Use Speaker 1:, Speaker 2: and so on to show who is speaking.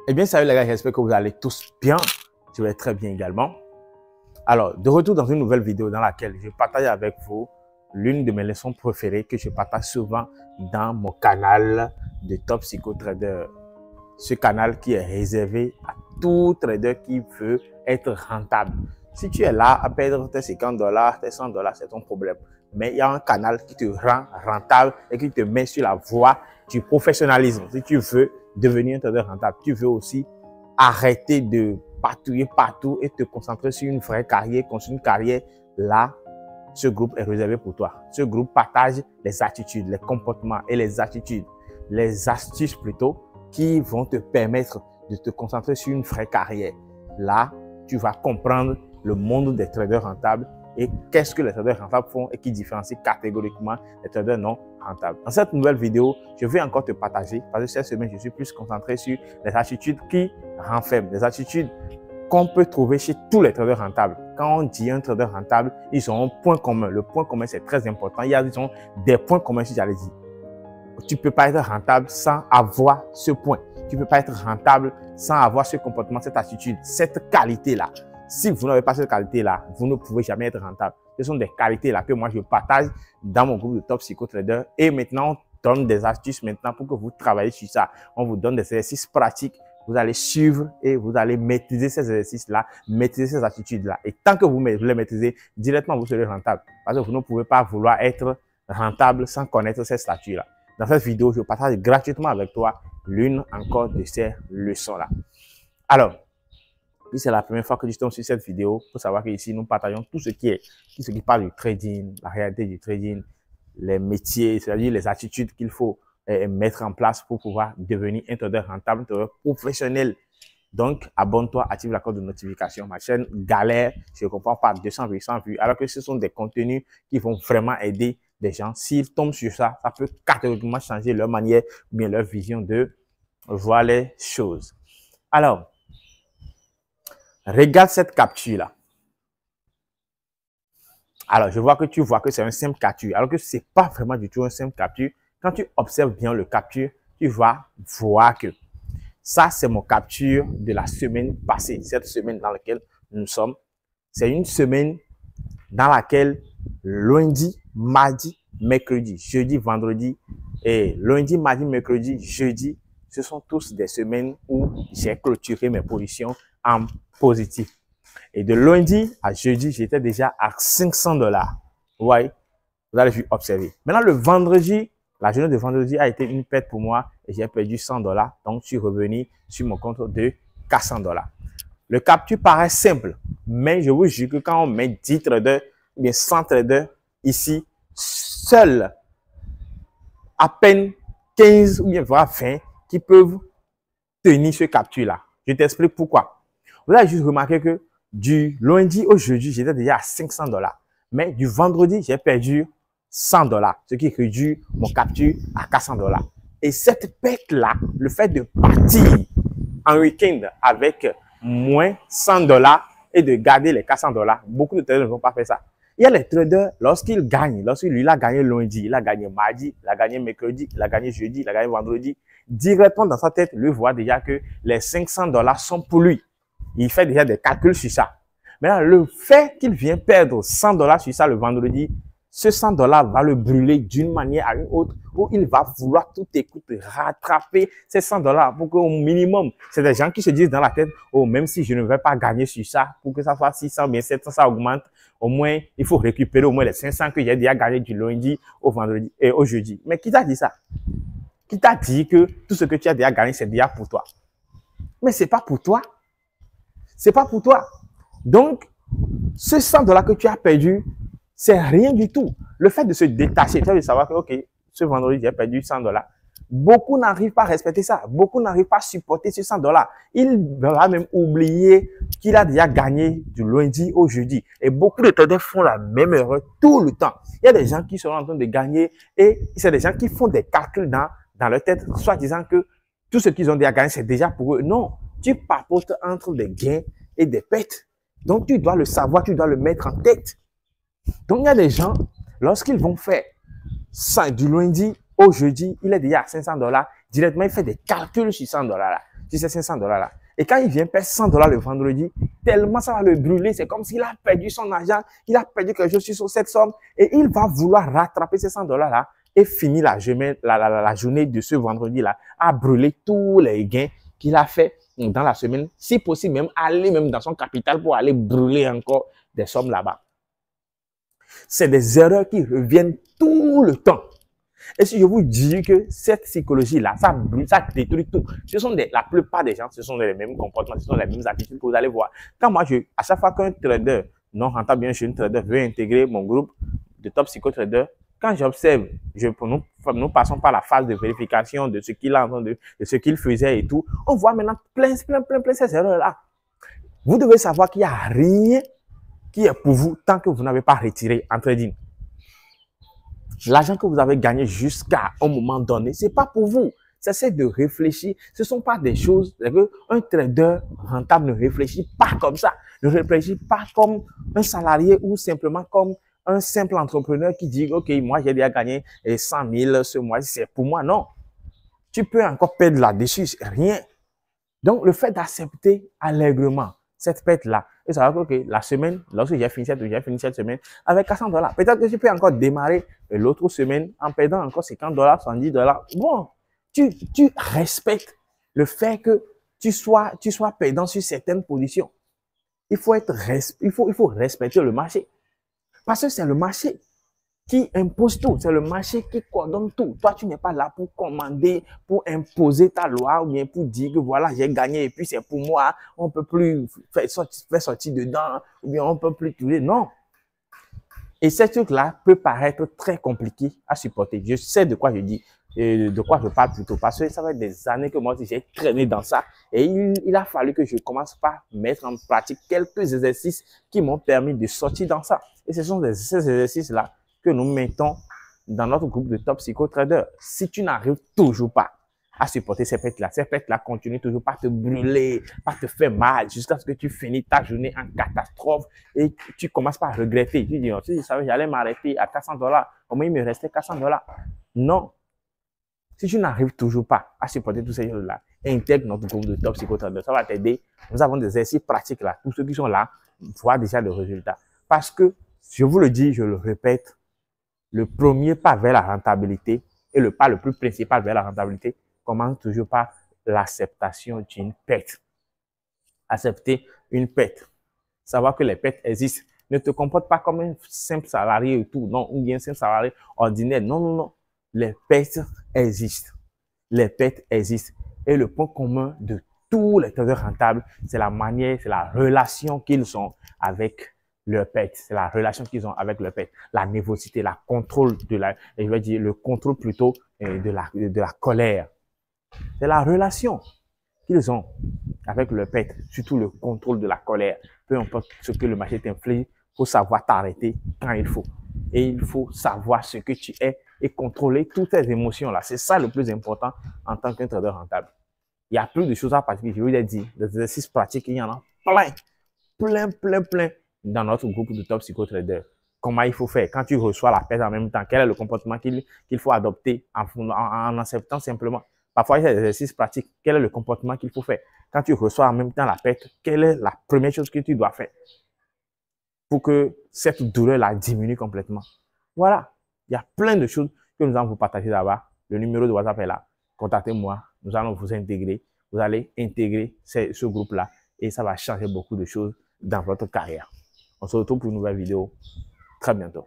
Speaker 1: Eh bien, salut les gars, j'espère que vous allez tous bien. Je vais très bien également. Alors, de retour dans une nouvelle vidéo dans laquelle je partage avec vous l'une de mes leçons préférées que je partage souvent dans mon canal de Top Psycho Trader. Ce canal qui est réservé à tout trader qui veut être rentable. Si tu es là à perdre tes 50 $, tes 100 $, c'est ton problème. Mais il y a un canal qui te rend rentable et qui te met sur la voie du professionnalisme. Si tu veux devenir un trader rentable, tu veux aussi arrêter de patouiller partout et te concentrer sur une vraie carrière, construire une carrière, là, ce groupe est réservé pour toi. Ce groupe partage les attitudes, les comportements et les attitudes, les astuces plutôt, qui vont te permettre de te concentrer sur une vraie carrière. Là, tu vas comprendre le monde des traders rentables et qu'est-ce que les traders rentables font et qui différencie catégoriquement les traders non rentables. Dans cette nouvelle vidéo, je vais encore te partager, parce que cette semaine, je suis plus concentré sur les attitudes qui renferment, les attitudes qu'on peut trouver chez tous les traders rentables. Quand on dit un trader rentable, ils ont un point commun. Le point commun, c'est très important. Ils ont des points communs, si j'allais dire. Tu ne peux pas être rentable sans avoir ce point. Tu ne peux pas être rentable sans avoir ce comportement, cette attitude, cette qualité-là. Si vous n'avez pas cette qualité-là, vous ne pouvez jamais être rentable. Ce sont des qualités-là que moi, je partage dans mon groupe de Top Psycho Trader. Et maintenant, on donne des astuces maintenant pour que vous travaillez sur ça. On vous donne des exercices pratiques. Vous allez suivre et vous allez maîtriser ces exercices-là, maîtriser ces attitudes-là. Et tant que vous les maîtrisez, directement, vous serez rentable. Parce que vous ne pouvez pas vouloir être rentable sans connaître ces statuts-là. Dans cette vidéo, je partage gratuitement avec toi l'une encore de ces leçons-là. Alors, si c'est la première fois que tu tombes sur cette vidéo, il faut savoir qu'ici, nous partageons tout ce qui parle du trading, la réalité du trading, les métiers, c'est-à-dire les attitudes qu'il faut mettre en place pour pouvoir devenir un trader rentable, un trader professionnel. Donc, abonne-toi, active la cloche de notification. Ma chaîne galère, je ne comprends pas, 200 vues, 100 vues, alors que ce sont des contenus qui vont vraiment aider des gens. S'ils tombent sur ça, ça peut catégoriquement changer leur manière ou bien leur vision de voir les choses. Alors, regarde cette capture-là. Alors, je vois que tu vois que c'est un simple capture, alors que ce n'est pas vraiment du tout un simple capture. Quand tu observes bien le capture, tu vas voir que ça, c'est mon capture de la semaine passée, cette semaine dans laquelle nous sommes. C'est une semaine dans laquelle lundi, mardi, mercredi, jeudi, vendredi et lundi, mardi, mercredi, jeudi, ce sont tous des semaines où j'ai clôturé mes positions en positif. Et de lundi à jeudi, j'étais déjà à 500 $. Vous voyez, vous allez observer. Maintenant, le vendredi, la journée de vendredi a été une perte pour moi et j'ai perdu 100 $. Donc, je suis revenu sur mon compte de 400 $. Le capture paraît simple, mais je vous jure que quand on met 10 traders, bien 100 traders ici, seuls à peine 15 ou bien voire 20 qui peuvent tenir ce capture-là. Je t'explique pourquoi. Vous avez juste remarqué que du lundi au jeudi, j'étais déjà à 500 $. Mais du vendredi, j'ai perdu 100 $, ce qui réduit mon capture à 400 $. Et cette perte-là, le fait de partir en week-end avec moins 100 $ et de garder les 400 $, beaucoup de traders ne vont pas faire ça. Il y a les traders, lorsqu'ils gagnent, lorsqu'il a gagné lundi, il a gagné mardi, il a gagné mercredi, il a gagné jeudi, il a gagné vendredi, directement dans sa tête, lui voit déjà que les 500 $ sont pour lui. Il fait déjà des calculs sur ça. Maintenant, le fait qu'il vient perdre 100 $ sur ça le vendredi, ce 100 $ va le brûler d'une manière à une autre où il va vouloir tout écouter, rattraper ces 100 $ pour qu'au minimum, c'est des gens qui se disent dans la tête, oh, même si je ne vais pas gagner sur ça, pour que ça soit 600, bien 700, ça augmente, au moins, il faut récupérer au moins les 500 que j'ai déjà gagné du lundi au vendredi et au jeudi. Mais qui t'a dit ça? Qui t'a dit que tout ce que tu as déjà gagné, c'est déjà pour toi? Mais c'est pas pour toi. C'est pas pour toi. Donc, ce 100 $ que tu as perdu, c'est rien du tout. Le fait de se détacher, tu as de savoir que, OK, ce vendredi, j'ai perdu 100 $. Beaucoup n'arrivent pas à respecter ça. Beaucoup n'arrivent pas à supporter ce 100 $. Il va même oublier qu'il a déjà gagné du lundi au jeudi. Et beaucoup de traders font la même erreur tout le temps. Il y a des gens qui sont en train de gagner et c'est des gens qui font des calculs dans leur tête, soit disant que tout ce qu'ils ont déjà gagné, c'est déjà pour eux. Non, tu papotes entre des gains et des pertes. Donc, tu dois le savoir, tu dois le mettre en tête. Donc, il y a des gens, lorsqu'ils vont faire ça du lundi au jeudi, il est déjà à 500 $. Directement, il fait des calculs sur 100 $ là. sur ces 500 dollars là. Et quand il vient perdre 100 dollars le vendredi, tellement ça va le brûler, c'est comme s'il a perdu son argent, il a perdu quelque chose sur cette somme et il va vouloir rattraper ces 100 dollars là et finir la journée de ce vendredi là à brûler tous les gains qu'il a fait dans la semaine. Si possible, même aller même dans son capital pour aller brûler encore des sommes là-bas. C'est des erreurs qui reviennent tout le temps. Et si je vous dis que cette psychologie-là, ça brûle, ça détruit tout. La plupart des gens, ce sont les mêmes comportements, ce sont les mêmes attitudes que vous allez voir. Quand moi, à chaque fois qu'un trader non rentable, bien sûr, un trader veut intégrer mon groupe de top psycho trader, quand j'observe, nous passons par la phase de vérification de ce qu'il a, de ce qu'il faisait et tout, on voit maintenant plein ces erreurs-là. Vous devez savoir qu'il n'y a rien qui est pour vous tant que vous n'avez pas retiré en trading. L'argent que vous avez gagné jusqu'à un moment donné, c'est pas pour vous. Cessez de réfléchir. Ce ne sont pas des choses que un trader rentable ne réfléchit pas comme ça. Ne réfléchit pas comme un salarié ou simplement comme un simple entrepreneur qui dit, OK, moi, j'ai déjà gagné 100 000 ce mois-ci, c'est pour moi. Non. Tu peux encore perdre là-dessus, rien. Donc, le fait d'accepter allègrement cette perte-là, et savoir que la semaine, lorsque j'ai fini cette semaine, avec 400 dollars, peut-être que tu peux encore démarrer l'autre semaine en perdant encore 50 dollars, 70 dollars. Bon, tu respectes le fait que tu sois perdant sur certaines positions. Il faut respecter le marché. Parce que c'est le marché qui impose tout. C'est le marché qui coordonne tout. Toi, tu n'es pas là pour commander, pour imposer ta loi ou bien pour dire que voilà, j'ai gagné et puis c'est pour moi. On ne peut plus faire sortir dedans ou bien on ne peut plus tuer. Non. Et ce truc-là peut paraître très compliqué à supporter. Je sais de quoi je dis, de quoi je parle plutôt. Parce que ça fait des années que moi, j'ai traîné dans ça. Et il a fallu que je commence par mettre en pratique quelques exercices qui m'ont permis de sortir dans ça. Et ce sont ces exercices-là que nous mettons dans notre groupe de top psycho traders. Si tu n'arrives toujours pas à supporter ces pertes-là continuent toujours par te brûler, par te faire mal, jusqu'à ce que tu finis ta journée en catastrophe et tu commences par regretter. Tu dis, oh, si je savais, j'allais m'arrêter à 400 dollars. Au moins, il me restait 400 dollars. Non. Si tu n'arrives toujours pas à supporter tous ces choses-là, intègre notre groupe de top psycho traders. Ça va t'aider. Nous avons des exercices pratiques là. Tous ceux qui sont là voient déjà le résultat. Parce que, je vous le dis, je le répète, le premier pas vers la rentabilité et le pas le plus principal vers la rentabilité commence toujours par l'acceptation d'une perte. Accepter une perte. Savoir que les pertes existent. Ne te comporte pas comme un simple salarié et tout, non, ou bien un simple salarié ordinaire. Non, non, non. Les pertes existent. Les pertes existent. Et le point commun de tous les traders rentables, c'est la manière, c'est la relation qu'ils ont avec leur perte. C'est la relation qu'ils ont avec leur perte. La nervosité, la contrôle je vais dire le contrôle plutôt de la colère. C'est la relation qu'ils ont avec leur perte, surtout le contrôle de la colère. Peu importe ce que le marché t'inflige, il faut savoir t'arrêter quand il faut. Et il faut savoir ce que tu es et contrôler toutes ces émotions-là. C'est ça le plus important en tant qu'un trader rentable. Il y a plus de choses à pratiquer. Je vous ai dit, des exercices pratiques, il y en a plein dans notre groupe de top psycho traders. Comment il faut faire quand tu reçois la perte en même temps? Quel est le comportement qu'il faut adopter en acceptant simplement? Parfois, il y a des exercices pratiques. Quel est le comportement qu'il faut faire? Quand tu reçois en même temps la perte, quelle est la première chose que tu dois faire pour que cette douleur-là diminue complètement? Voilà. Il y a plein de choses que nous allons vous partager là-bas. Le numéro de WhatsApp est là. Contactez-moi. Nous allons vous intégrer. Vous allez intégrer ce groupe-là et ça va changer beaucoup de choses dans votre carrière. On se retrouve pour une nouvelle vidéo très bientôt.